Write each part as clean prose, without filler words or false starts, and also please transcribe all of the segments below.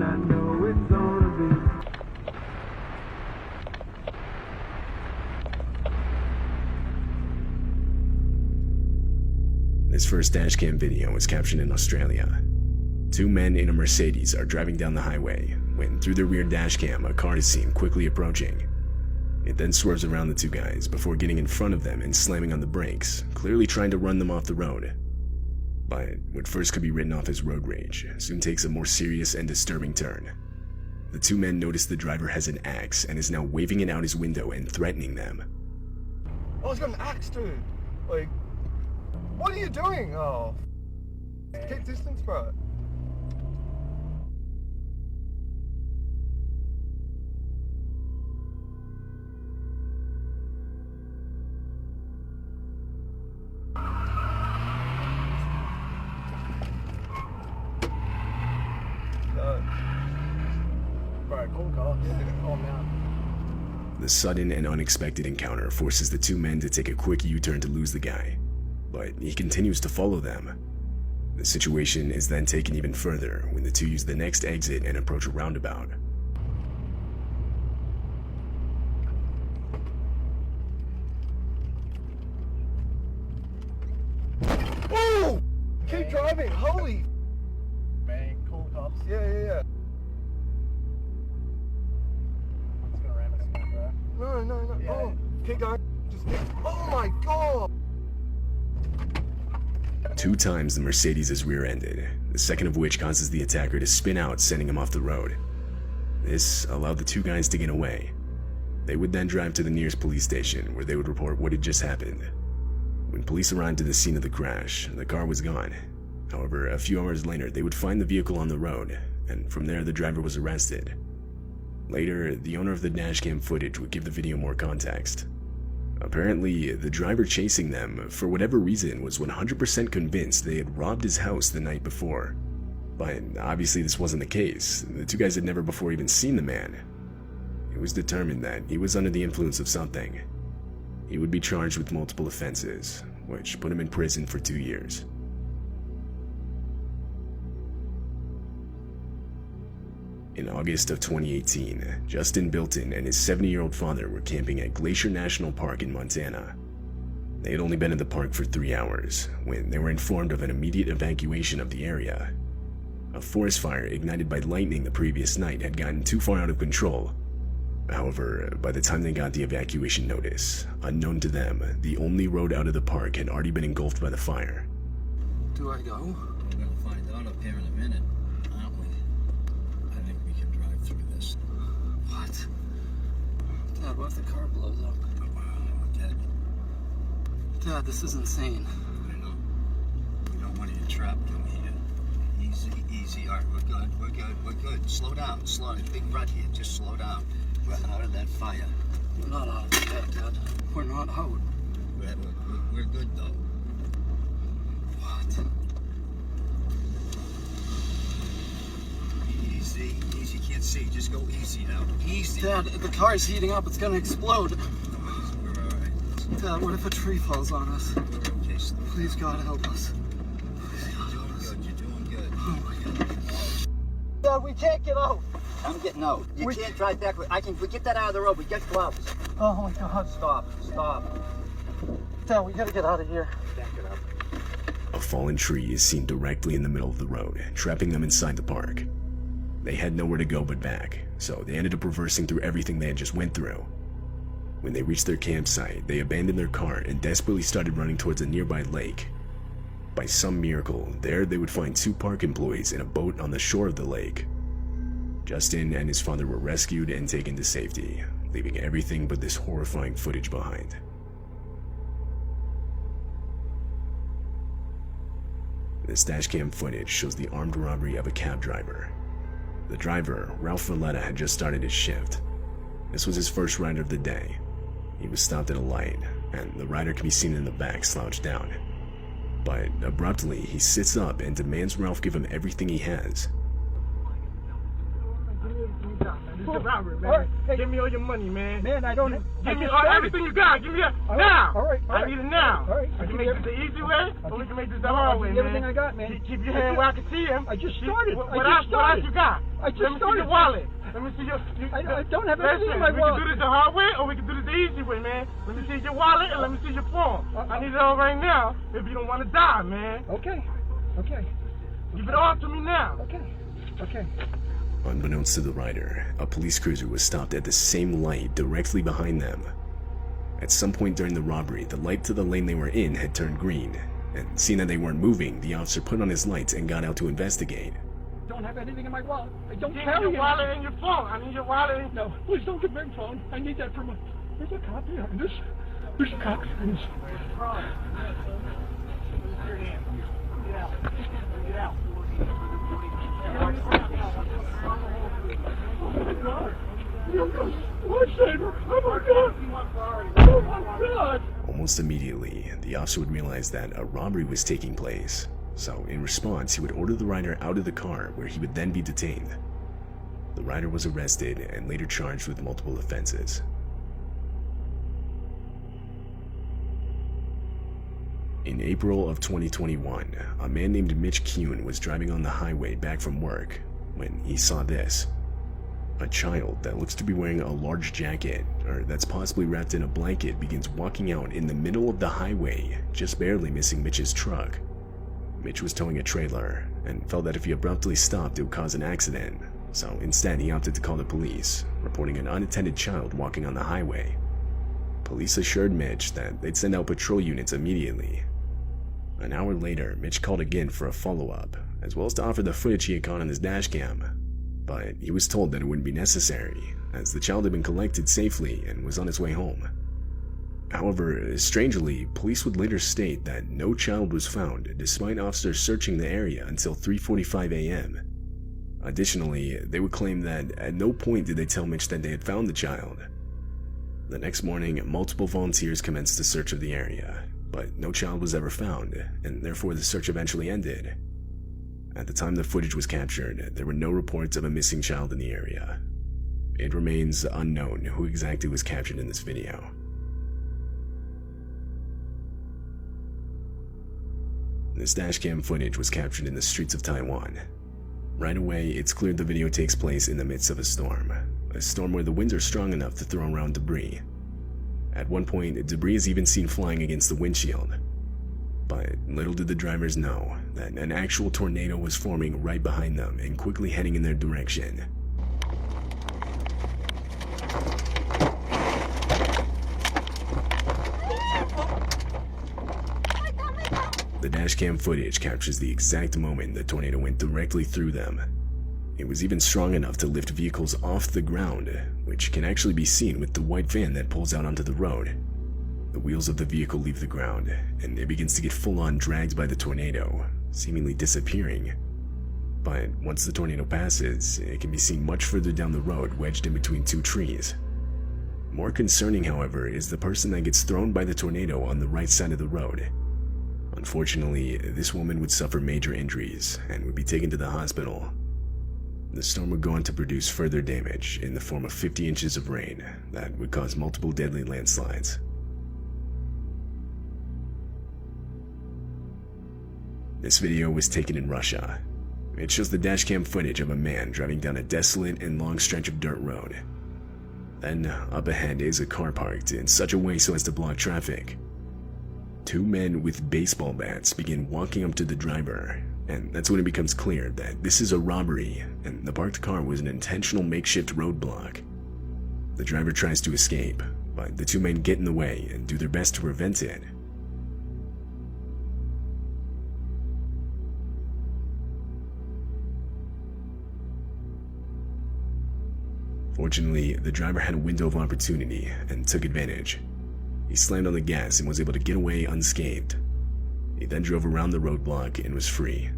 I know it's gonna be. This first dashcam video was captured in Australia. Two men in a Mercedes are driving down the highway when, through their rear dashcam, a car is seen quickly approaching. It then swerves around the two guys before getting in front of them and slamming on the brakes, clearly trying to run them off the road. But what first could be written off as road rage soon takes a more serious and disturbing turn. The two men notice the driver has an axe and is now waving it out his window and threatening them. Oh, he's got an axe, dude. Like, what are you doing? Oh, keep distance, bro. Bro, cool car. Yeah, calm down. The sudden and unexpected encounter forces the two men to take a quick U-turn to lose the guy, but he continues to follow them. The situation is then taken even further when the two use the next exit and approach a roundabout. Whoa! Keep driving, holy! Man, cool cops. Yeah. It's gonna ram us again, bro. No. Yeah. Oh, keep going. Oh my god! 2 times the Mercedes is rear-ended, the second of which causes the attacker to spin out, sending him off the road. This allowed the two guys to get away. They would then drive to the nearest police station, where they would report what had just happened. When police arrived to the scene of the crash, the car was gone. However, a few hours later, they would find the vehicle on the road, and from there the driver was arrested. Later, the owner of the dashcam footage would give the video more context. Apparently, the driver chasing them, for whatever reason, was 100% convinced they had robbed his house the night before. But obviously this wasn't the case. The two guys had never before even seen the man. It was determined that he was under the influence of something. He would be charged with multiple offenses, which put him in prison for 2 years. In August of 2018, Justin Bilton and his 70-year-old father were camping at Glacier National Park in Montana. They had only been in the park for 3 hours when they were informed of an immediate evacuation of the area. A forest fire ignited by lightning the previous night had gotten too far out of control. However, by the time they got the evacuation notice, unknown to them, the only road out of the park had already been engulfed by the fire. Do I go? We're gonna find out up here in a minute, aren't we? I think we can drive through this. What? Dad, what if the car blows up? Dad, Dad, this is insane. I know. We don't want to get trapped in here. Easy. All right, we're good. Slow down. Big rut here. Just slow down. We're out of that fire. We're not out of it yet, Dad. We're not out. We're good, though. What? Easy. Can't see. Just go easy now. Easy. Dad, the car's heating up. It's gonna explode. We're all right. Dad, what if a tree falls on us? We're okay. Please, God, help us. You're doing good. Oh my God. Dad, we can't get out. I'm getting out. You can't drive back. We get that out of the road. We get gloves. Oh my God. Stop. Dad, we gotta get out of here. Back it up. A fallen tree is seen directly in the middle of the road, trapping them inside the park. They had nowhere to go but back, so they ended up reversing through everything they had just went through. When they reached their campsite, they abandoned their car and desperately started running towards a nearby lake. By some miracle, there they would find 2 park employees in a boat on the shore of the lake. Justin and his father were rescued and taken to safety, leaving everything but this horrifying footage behind. This dashcam footage shows the armed robbery of a cab driver. The driver, Ralph Valletta, had just started his shift. This was his first ride of the day. He was stopped at a light, and the rider can be seen in the back slouched down. But abruptly, he sits up and demands Ralph give him everything he has. Robert, man. Right, hey. Give me all your money, man. Man, I don't. Give me everything you got. Give me it now. All right. I need it now. All right. We can make this the easy way, or we can make this the hard way, man. Everything I got, man. Keep your hand where I can see him. I just started. What else you got? I just Let me see started. your wallet. Let me see your. I don't have Listen, anything in my we wallet. can do this the hard way or we can do this the easy way, man. Let me see your wallet and let me see your phone. I need it all right now if you don't want to die, man. Okay. Okay. Give it all to me now. Okay. Okay. Unbeknownst to the rider, a police cruiser was stopped at the same light directly behind them. At some point during the robbery, the light to the lane they were in had turned green, and seeing that they weren't moving, the officer put on his lights and got out to investigate. Don't have anything in my wallet. I don't Give me carry your it. wallet and your phone. I need your wallet and No, please don't give me my phone. I need that for my. There's a cop behind this. There's a cop behind this. Lifesaver! Oh my God! Oh my God! Almost immediately, the officer would realize that a robbery was taking place, so in response, he would order the rider out of the car where he would then be detained. The rider was arrested and later charged with multiple offenses. In April of 2021, a man named Mitch Kuhn was driving on the highway back from work when he saw this. A child that looks to be wearing a large jacket, or that's possibly wrapped in a blanket, begins walking out in the middle of the highway, just barely missing Mitch's truck. Mitch was towing a trailer and felt that if he abruptly stopped, it would cause an accident, so instead he opted to call the police, reporting an unattended child walking on the highway. Police assured Mitch that they'd send out patrol units immediately. An hour later, Mitch called again for a follow-up, as well as to offer the footage he had caught on his dashcam, but he was told that it wouldn't be necessary, as the child had been collected safely and was on its way home. However, strangely, police would later state that no child was found despite officers searching the area until 3:45 a.m. Additionally, they would claim that at no point did they tell Mitch that they had found the child. The next morning, multiple volunteers commenced a search of the area, but no child was ever found, and therefore the search eventually ended. At the time the footage was captured, there were no reports of a missing child in the area. It remains unknown who exactly was captured in this video. This dashcam footage was captured in the streets of Taiwan. Right away, it's clear the video takes place in the midst of a storm where the winds are strong enough to throw around debris. At one point, debris is even seen flying against the windshield. But little did the drivers know that an actual tornado was forming right behind them and quickly heading in their direction. The dashcam footage captures the exact moment the tornado went directly through them. It was even strong enough to lift vehicles off the ground, which can actually be seen with the white van that pulls out onto the road. The wheels of the vehicle leave the ground, and it begins to get full-on dragged by the tornado, seemingly disappearing. But once the tornado passes, it can be seen much further down the road, wedged in between two trees. More concerning, however, is the person that gets thrown by the tornado on the right side of the road. Unfortunately, this woman would suffer major injuries and would be taken to the hospital. The storm would go on to produce further damage in the form of 50 inches of rain that would cause multiple deadly landslides. This video was taken in Russia. It shows the dashcam footage of a man driving down a desolate and long stretch of dirt road. Then, up ahead is a car parked in such a way so as to block traffic. Two men with baseball bats begin walking up to the driver, and that's when it becomes clear that this is a robbery, and the parked car was an intentional makeshift roadblock. The driver tries to escape, but the two men get in the way and do their best to prevent it. Fortunately, the driver had a window of opportunity and took advantage. He slammed on the gas and was able to get away unscathed. He then drove around the roadblock and was free.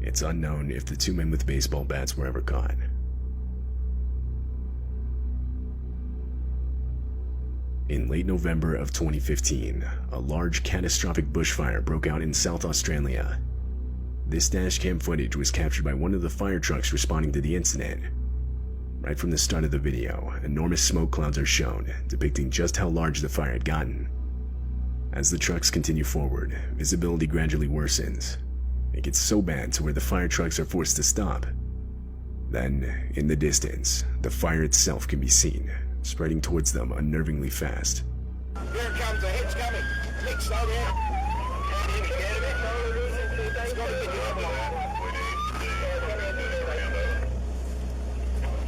It's unknown if the two men with baseball bats were ever caught. In late November of 2015, a large catastrophic bushfire broke out in South Australia. This dashcam footage was captured by one of the fire trucks responding to the incident. Right from the start of the video, enormous smoke clouds are shown, depicting just how large the fire had gotten. As the trucks continue forward, visibility gradually worsens. It gets so bad to where the fire trucks are forced to stop. Then, in the distance, the fire itself can be seen, spreading towards them unnervingly fast. Here it comes, the head's coming. Nick, slow down.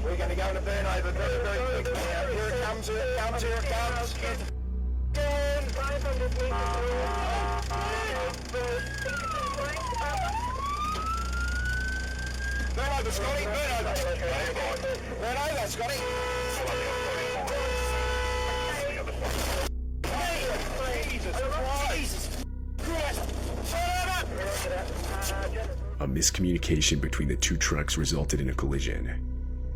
We're going to go in a burn over very, very quickly now. Here it comes, here it comes, here it comes. Burn over, Scotty, burn over. Burn over, Scotty. A miscommunication between the two trucks resulted in a collision.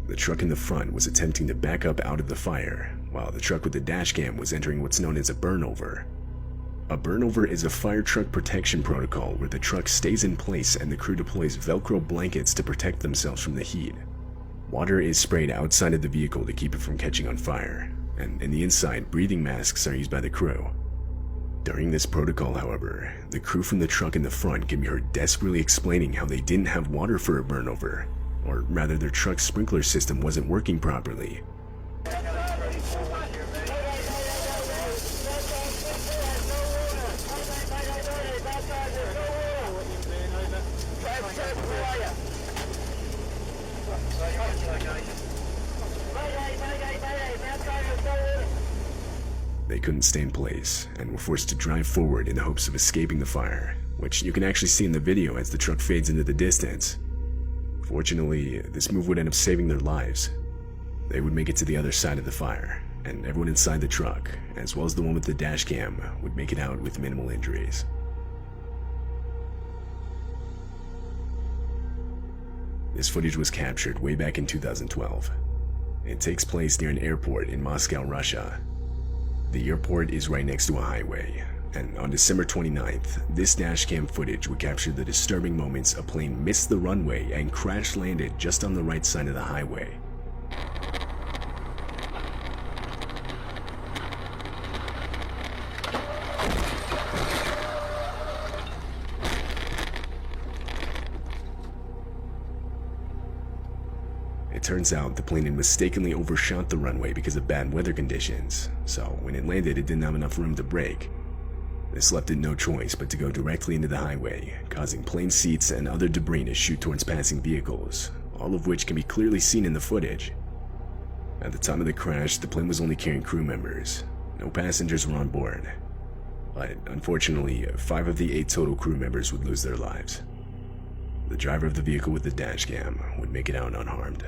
The truck in the front was attempting to back up out of the fire, while the truck with the dashcam was entering what's known as a burnover. A burnover is a fire truck protection protocol where the truck stays in place and the crew deploys Velcro blankets to protect themselves from the heat. Water is sprayed outside of the vehicle to keep it from catching on fire, and in the inside, breathing masks are used by the crew. During this protocol, however, the crew from the truck in the front can be heard desperately explaining how they didn't have water for a burnover, or rather their truck's sprinkler system wasn't working properly. They couldn't stay in place and were forced to drive forward in the hopes of escaping the fire, which you can actually see in the video as the truck fades into the distance. Fortunately, this move would end up saving their lives. They would make it to the other side of the fire, and everyone inside the truck, as well as the one with the dash cam, would make it out with minimal injuries. This footage was captured way back in 2012. It takes place near an airport in Moscow, Russia. The airport is right next to a highway, and on December 29th, this dashcam footage would capture the disturbing moments a plane missed the runway and crash landed just on the right side of the highway. It turns out the plane had mistakenly overshot the runway because of bad weather conditions, so when it landed it didn't have enough room to brake. This left it no choice but to go directly into the highway, causing plane seats and other debris to shoot towards passing vehicles, all of which can be clearly seen in the footage. At the time of the crash, the plane was only carrying crew members. No passengers were on board. But unfortunately, 5 of the 8 total crew members would lose their lives. The driver of the vehicle with the dashcam would make it out unharmed.